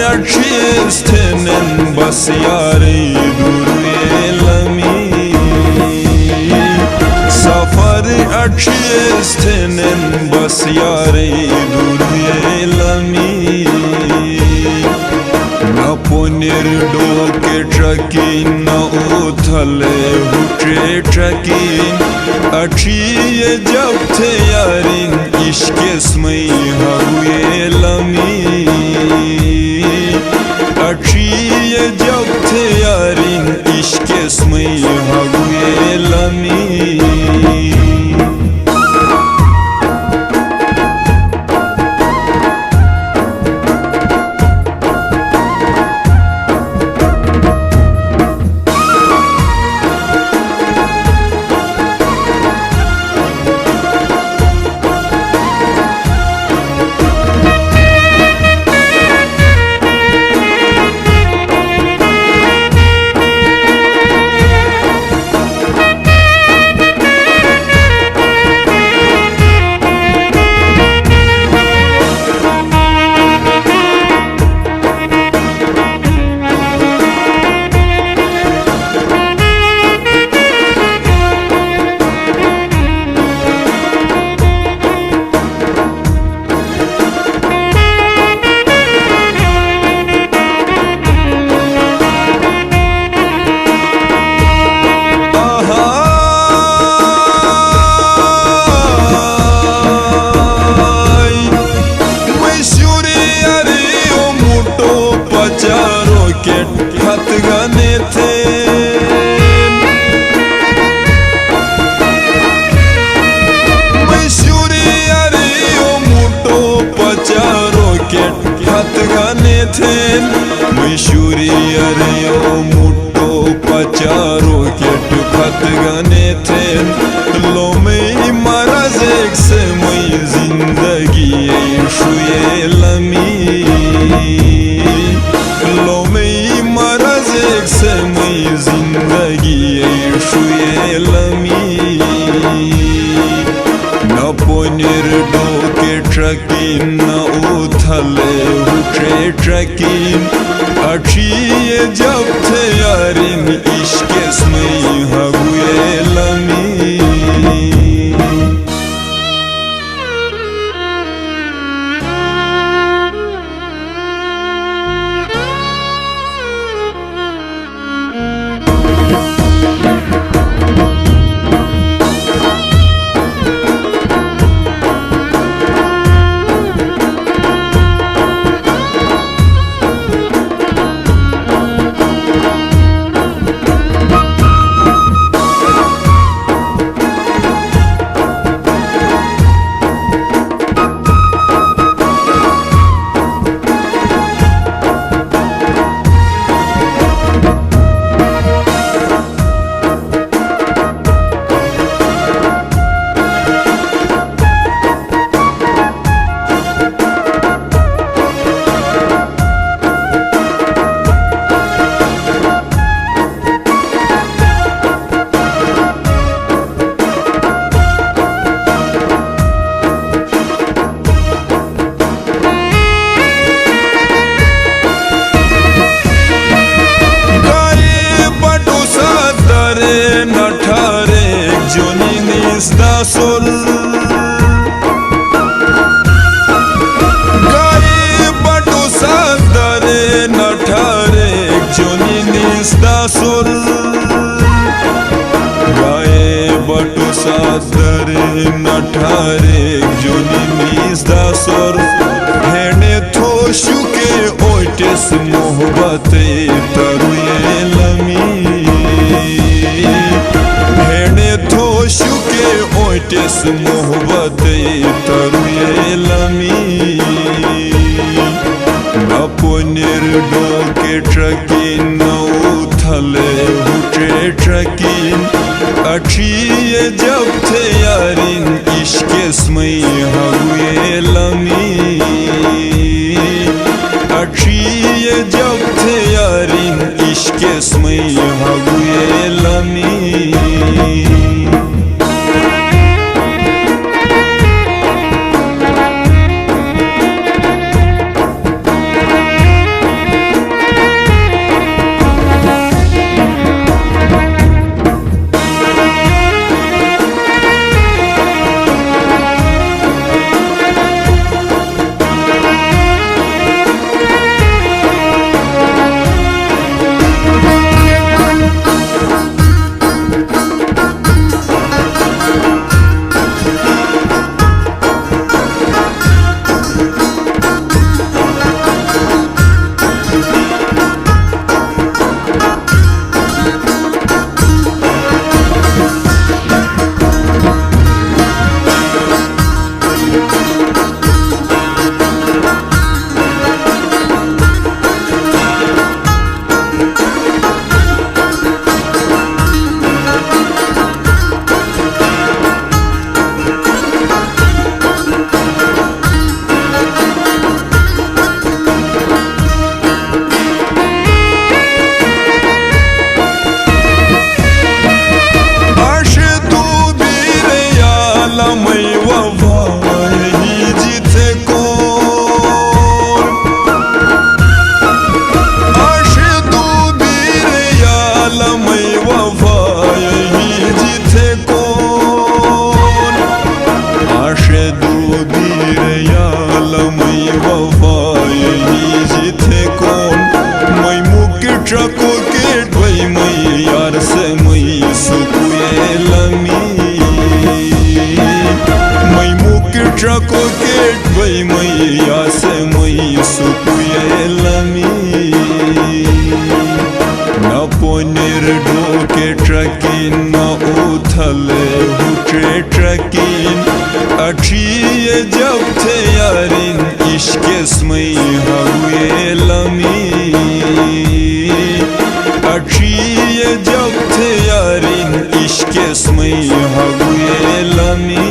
अच्छेस्तenen बस यारे दुरुए लमी सफर अच्छेस्तenen बस यारे दुरुए लमी न पुनिर डोके ट्रकिन न उथले हुटे ट्रकिन अच्छी जब थे यारिन इश्क़िस्मई हुए लमी अच्छी जब थे यारिन इश्क़िस्मई हुए लमी खत गाने थे मैसूरी अरे ओ मोटो पचारो के खत गाने थे मैसूरी अरे ओ मोटो पचारो के खत गाने थे लो में मरज एक से मई जिंदगी शुए लमी लो में मरज एक से मई जिंदगी शुए लमी न पुनिर डोके ट्रकिन न उथले हुटे ट्रकिन अच्छी जब थे यारिन इश्क़िस्मई हुए लमी sol gaye badu sadare nathare joninis da sol gaye badu sadare nathare joninis da sol hene thoshuke oites mohabate taruye lami hene thoshuke oites mohabate taruye lami na ponir doke trakin na uthale hute trakin अच्छी जब थे यारिन इश्क़िस्मई हुए लमी अच्छी जब थे यारिन इश्क़िस्मई हुए लमी tracoket băi măi, iar să măi sucuie la mine. Măi muche tracoket băi măi, ia să măi sucuie la mine. Na poner doke trakin na uthale hutre trakin, achiye jab the yarin ishke smai haguye lami. Achiye jab the yarin ishke smai haguye lami.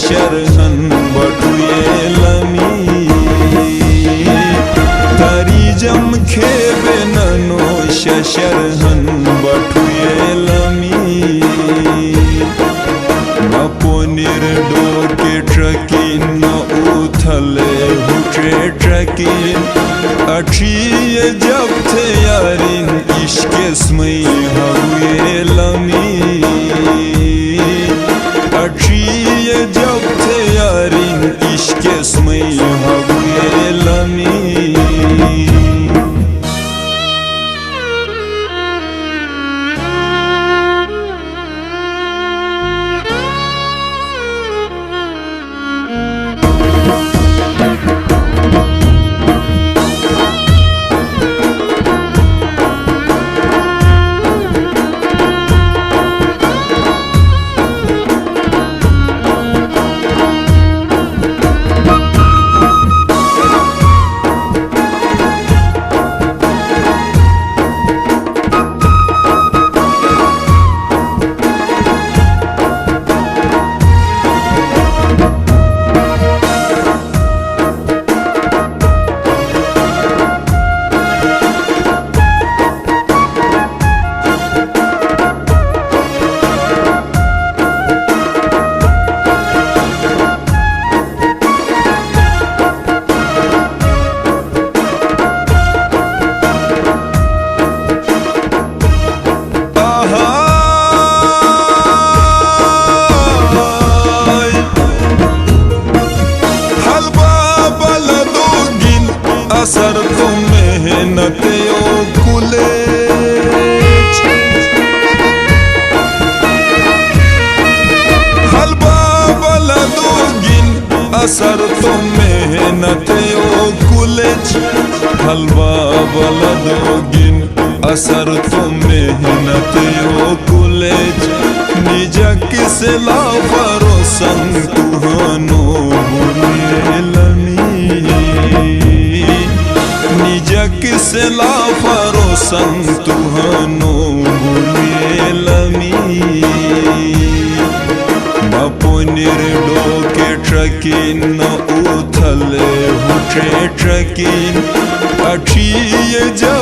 Sharhan batuye lami, tari jam khebe nano sharhan batuye lami. Na ponir doke trakin na uthale hutre trakin, achiye jab the yarin ishke smai haguye lami. Achiye jab the yarin ishke smai haguye lami. असर तो मेहनत ओ कुलेच, हलवा वाला दोगिन असर तो मेहनत ओ कुलेच, हलवा वाला दोगिन असर तो मेहनत ओ कुलेच. निजा किसे लाफरो संग तुहानो बुनेलनी, निजा किसे लाफरो संग तुहानो बुनेलनी. Na ponir doke trakin na uthale hutre trakin, achiye jab